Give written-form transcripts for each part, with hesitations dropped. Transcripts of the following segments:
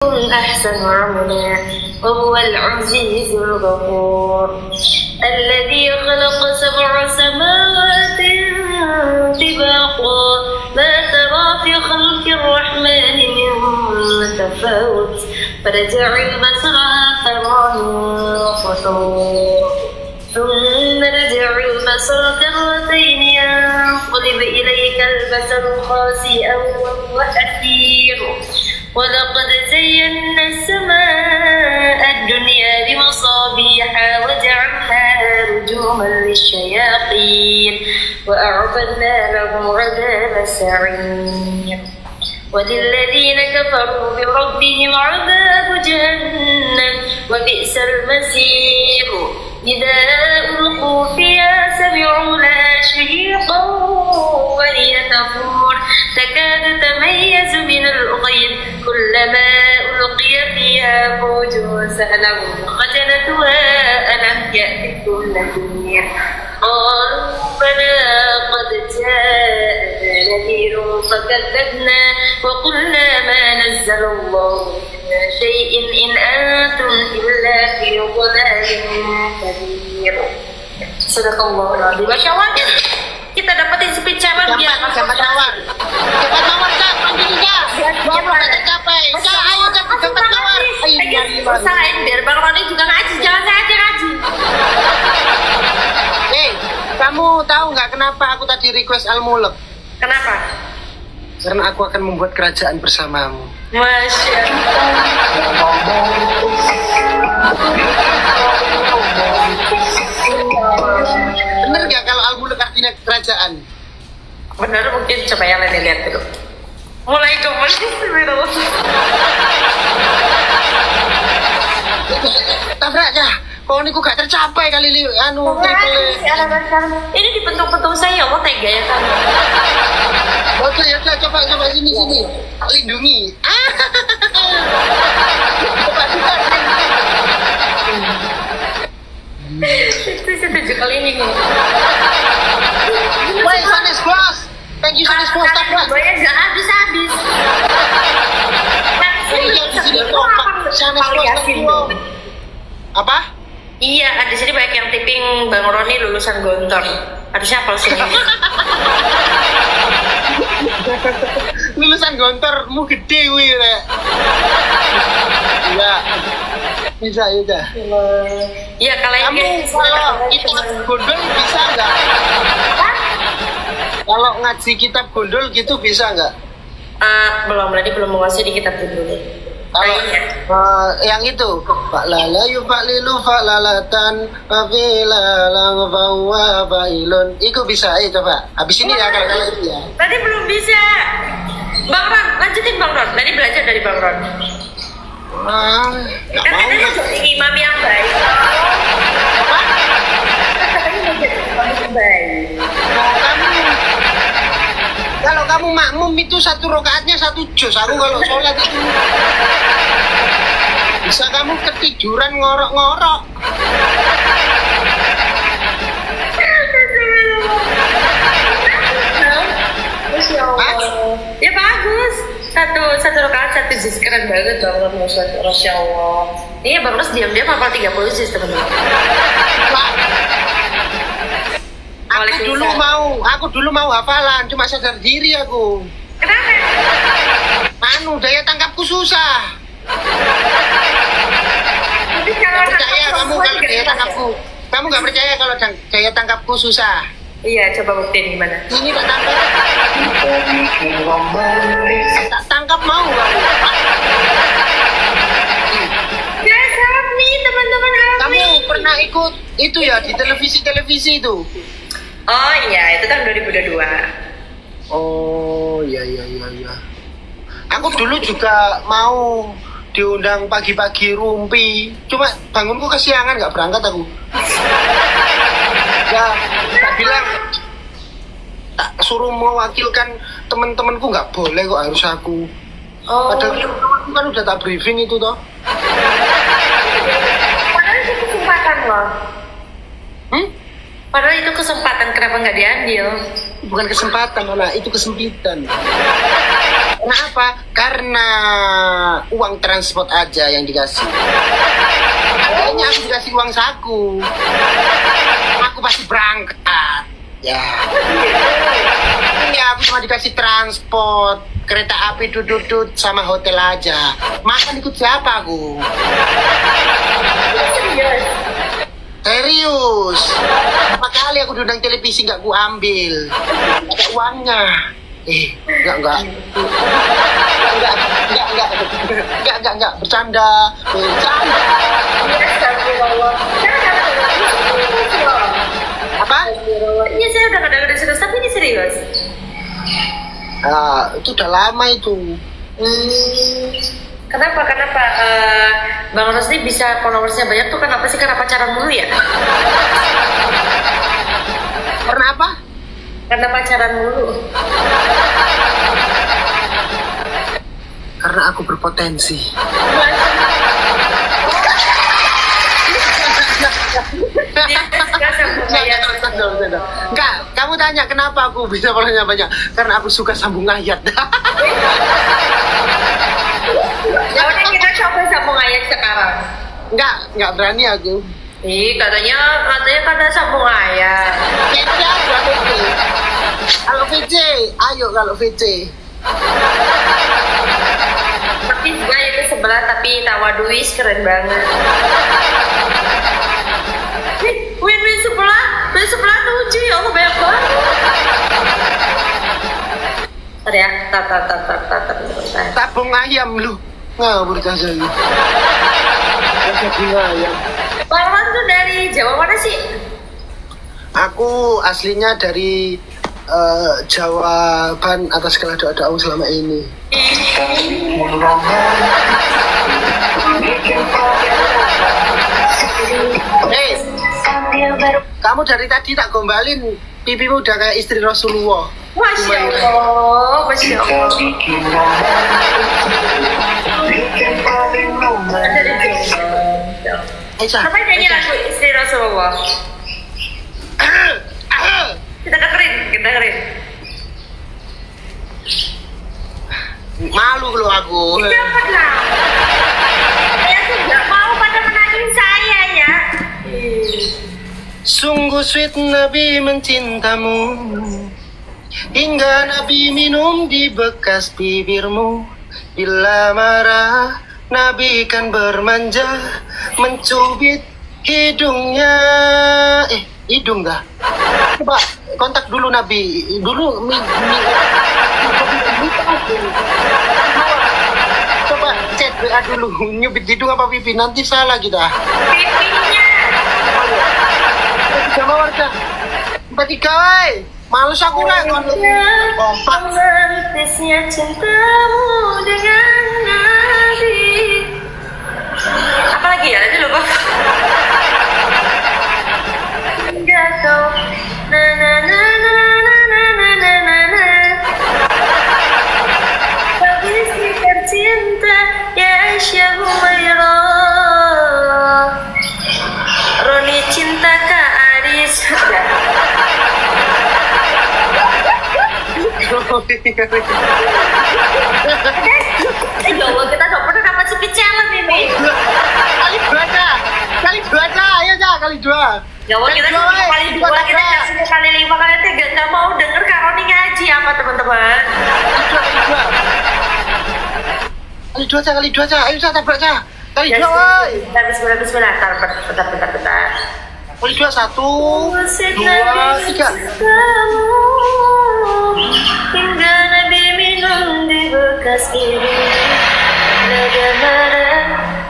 أحسن عملا وهو العزيز الغفور الذي خلق 7 سماوات طباقا ما ترى في خلق الرحمن من تفاوت فرجع البصر تراه خطور ثم رجع البصر كرتين ينقلب إليك البصر خاسئا وهو حسير ولقد زينا السماء الدنيا بمصابيح وجعلناها رجوما للشياطين وأعتدنا لهم عذاب السعير وللذين كفروا بربهم عذاب جهنم وبئس المصير إذا ألقوا فيها سمعوا لها شهيقا وهي تفور تكاد تميز من الغيظ كلما ألقي فيها فوج سألهم خزنتها ألم يأتكم نذير قالوا بلى قد جاءنا نذير فكذبنا وقلنا ما نزل الله من شيء إن أنتم إلا في ضلال كبير. Sadaqallahul Masya Allah, kita dapetin speed cawan biar sama cawan. Cepat cawan Kak, panggil Kak. Baru kita capai. Kak, ayo cepat cawan. Ayo usahain biar Bang Roni juga ngaji, jangan saya aja ngaji. Hei, kamu tahu nggak kenapa aku tadi request Al-Mulk? Kenapa? Karena aku akan membuat kerajaan bersamamu. Masya Bener gak kalau Al-Mulk artinya kerajaan? bener, mungkin coba yang lain lihat dulu. Mulai dong, Tabrak ya, kau ini gak tercapai kali ini triple. Ini dibentuk-bentuk saya, Allah tega ya kan? Oke, ya coba sini. Lindungi. Coba juga. Itu 7 kali ini. Woi, Sanes Bos. Thank you Sanes Bos. Tabrak. Bayar nggak habis. Apa? Iya, di sini banyak yang tipping Bang Roni lulusan Gontor. Harusnya apa sih? Lulusan Gontor mu gede wih rek. Iya. Bisa. Iya, kalian kalau kitab gondol bisa nggak? Kalau ngaji kitab gondol gitu bisa nggak? Belum, tadi belum menguasai di kitab dulu. Kalau yang itu Pak Lala Pak Lilu Pak Lalatan Fafilalang Fawa Failun itu bisa coba. Habis ini ya kalau itu ya. Tadi belum bisa. Bang Ron, lanjutin Bang Ron. Tadi belajar dari Bang Ron. Nggak Kan mau. tadi mau jadi imam yang baik. Katanya mau jadi imam yang baik. Kalau kamu makmum itu 1 rakaatnya 1 juz. Aku kalau sholat itu bisa kamu ketiduran ngorok-ngorok. Masya Allah. Ya bagus. Satu rakaat 1 juz, keren banget Bang Ron. Masya Allah. Iya Bang Ros diam-diam hafal 30 juz teman-teman. Aku dulu mau hafalan, cuma sadar diri aku. Kenapa? Daya tangkapku susah. Tapi kalau Percaya kamu kalau daya tangkapku. Kamu nggak percaya kalau daya tangkapku susah? Iya, coba buktiin gimana. Ini tak tangkap. Tak tangkap mau kamu. Ya, salah nih teman-teman. Kamu pernah ikut itu ya di televisi itu? Oh iya, itu kan 2022. Oh iya. Aku dulu juga mau diundang pagi-pagi rumpi, cuma bangunku kesiangan nggak berangkat aku. Ya, tak bilang tak suruh mewakilkan teman-temanku nggak boleh kok harus aku. Oh. Padahal aku kan udah tak briefing itu toh. Padahal itu kesempatan loh. Padahal itu kesempatan, kenapa nggak diambil? Bukan kesempatan, Nona, itu kesempitan. Kenapa? Karena uang transport aja yang dikasih. Kayaknya aku dikasih uang saku. Aku pasti berangkat. Ya. Iya, aku cuma dikasih transport, kereta api duduk sama hotel aja. Makan ikut siapa aku? Serius. Berapa kali aku diundang televisi nggak ku ambil. Ada uangnya. Enggak, bercanda. Apa? Iya, saya udah kadang-kadang serius, tapi ini serius. Itu udah lama itu. Kenapa Bang Rosdi bisa followersnya banyak tuh? Kenapa sih? Karena pacaran mulu ya? Karena apa? Karena pacaran mulu. Karena aku berpotensi. Enggak, kamu tanya kenapa aku bisa followernya banyak? Karena aku suka sambung ayat. Ya udah, kita coba sambung ayat sekarang. Enggak berani aku. Katanya karena sambung ayat. VC aja, VC. Kalau VC, ayo kalau VC. Tapi juga itu sebelah, tapi tawaduis keren banget. Win sebelah tuh ya Allah, banyak banget. Ntar ya, tar. Tabung ayam lu. Ngawur kasar lu. Tabung ayam. Bang tuh dari Jawa mana sih? Aku aslinya dari jawaban atas segala doa-doa selama ini. Kamu dari tadi tak gombalin, pipimu udah kayak istri Rasulullah. Masya Allah, Masya Allah. Apa nyanyi lagu istri Rasulullah? Kita dengerin. Malu lu aku. Janganlah. Saya tuh gak mau pada menangin saya ya. Sungguh sweet Nabi mencintamu, hingga Nabi minum di bekas bibirmu. Bila marah Nabi kan bermanja, mencubit hidungnya. Hidung dah. Coba kontak dulu Nabi. Dulu coba chat WA dulu. Nyubit hidung apa pipi? Nanti salah kita. Pipinya. Sama warga. 43 woi. Males aku rek. Kompak. Menentisnya cintamu dengan Nabi. Apa lagi ya? Nanti lupa. Enggak tahu. Tapi si tercinta ya Syahmairah. Roni cinta Kak Aris. Ya Allah, kita gak pernah dapat speed challenge ini. Kali dua aja, ayo aja kali dua. Ya Allah, kita kali dua, kita kasih kali 5, kali 3. Gak mau denger Kak Roni ngaji apa teman-teman? Kali dua aja, ayo aja tabrak aja. Kali dua, woi. Bismillah. Bentar. Kali dua, 1, 2, 3. Hingga Nabi minum di bekas ini. Bagaimana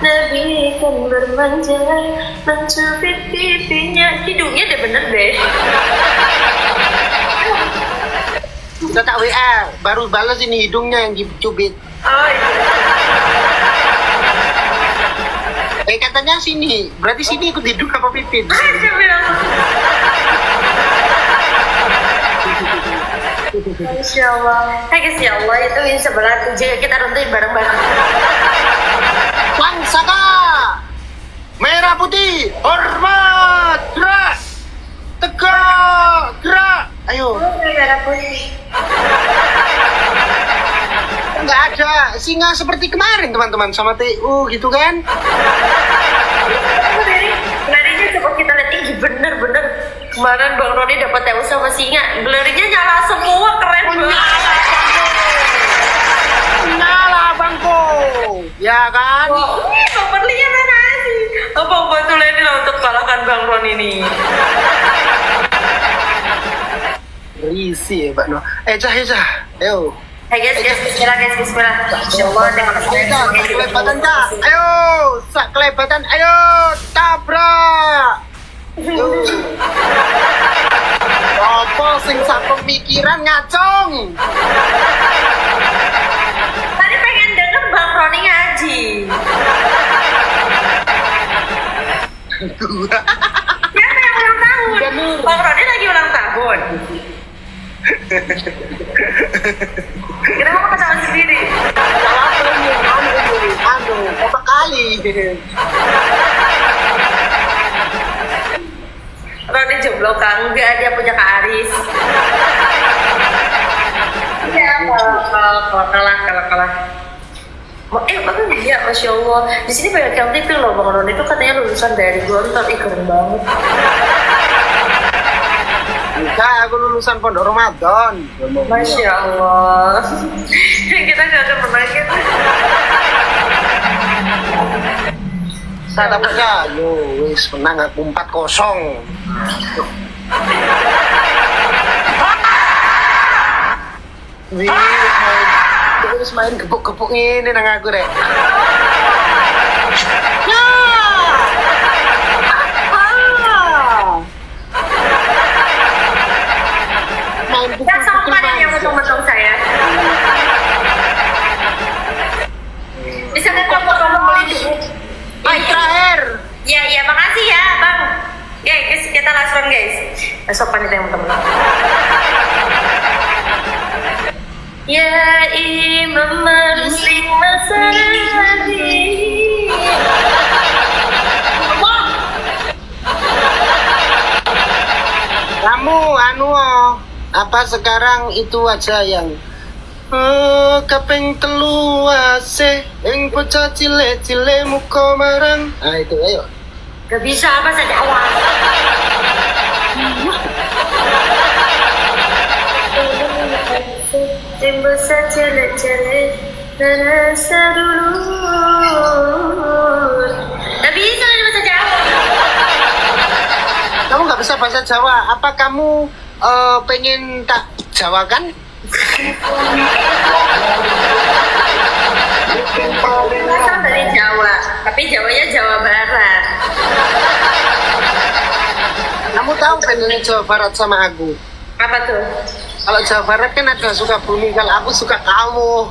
Nabi kan bermanja, mencubit pipinya. Hidungnya udah bener deh. Udah tak WA, baru balas ini hidungnya yang dicubit. Oh iya. Katanya sini, berarti sini ikut hidung apa pipi? Masya Allah. Hai guys, ya Allah, itu yang sebelah 7 kita runtuhin bareng-bareng. Bangsaka merah putih, hormat, gerak, tegak, gerak. Ayo. Merah putih. Enggak, ada singa seperti kemarin teman-teman sama TU gitu kan. Blurnya coba kita lihat, ih bener-bener kemarin Bang Roni dapat TU sama singa, blurnya nyala semua, keren banget. Nyala Bangko, ya kan? Bang Perlinya mana sih? Abang bantuin ini lah untuk kalahkan Bang Roni ini. Risi ya Pak No. Cah, ayo. Hai guys, bismillah guys, bismillah. Insyaallah dengan Kelebatan Cah, ayo, sak kelebatan, ayo, tabrak. Apa sing sak pemikiran ngacong? Tadi pengen denger Bang Roni ngaji. Siapa yang ulang tahun? Bang Roni lagi ulang tahun. Kenapa ketawa sendiri? Berapa kali? Roni jomblo kan? Enggak, dia punya Kak Aris. Ya, kalah. Bang, iya, Masya Allah. Di sini banyak yang tipil loh, Bang Roni itu katanya lulusan dari Gontor, keren banget. Enggak, aku lulusan Pondok Ramadan. Masya Allah. Kita nggak akan pernah gitu. Saya dapatnya, yo, wis menang aku 4-0. Wis main gebuk-gebuk ini nang aku rek. Yang sopan yang potong-potong saya. Bisa nggak potong-potong melindungi? Terakhir. Iya, makasih ya, Bang. Guys, kita last round, guys. Sopan itu yang teman-teman. Ya Imam Muslim Masadi. Kamu apa sekarang itu aja yang kaping telu ase ing bocah cilik-cilik muka marang. Nah itu ayo. Gak bisa bahasa Jawa. Timbusan cilik-cilik rasa dulu. Gak bisa bahasa Jawa. Kamu nggak bisa bahasa Jawa. Apa kamu pengen tak jawakan? Asal dari Jawa, tapi Jawanya Jawa Barat. Kamu tahu bedanya Jawa Barat sama aku? Apa tuh? Kalau Jawa Barat kan ada Sukabumi, kalau aku suka kamu.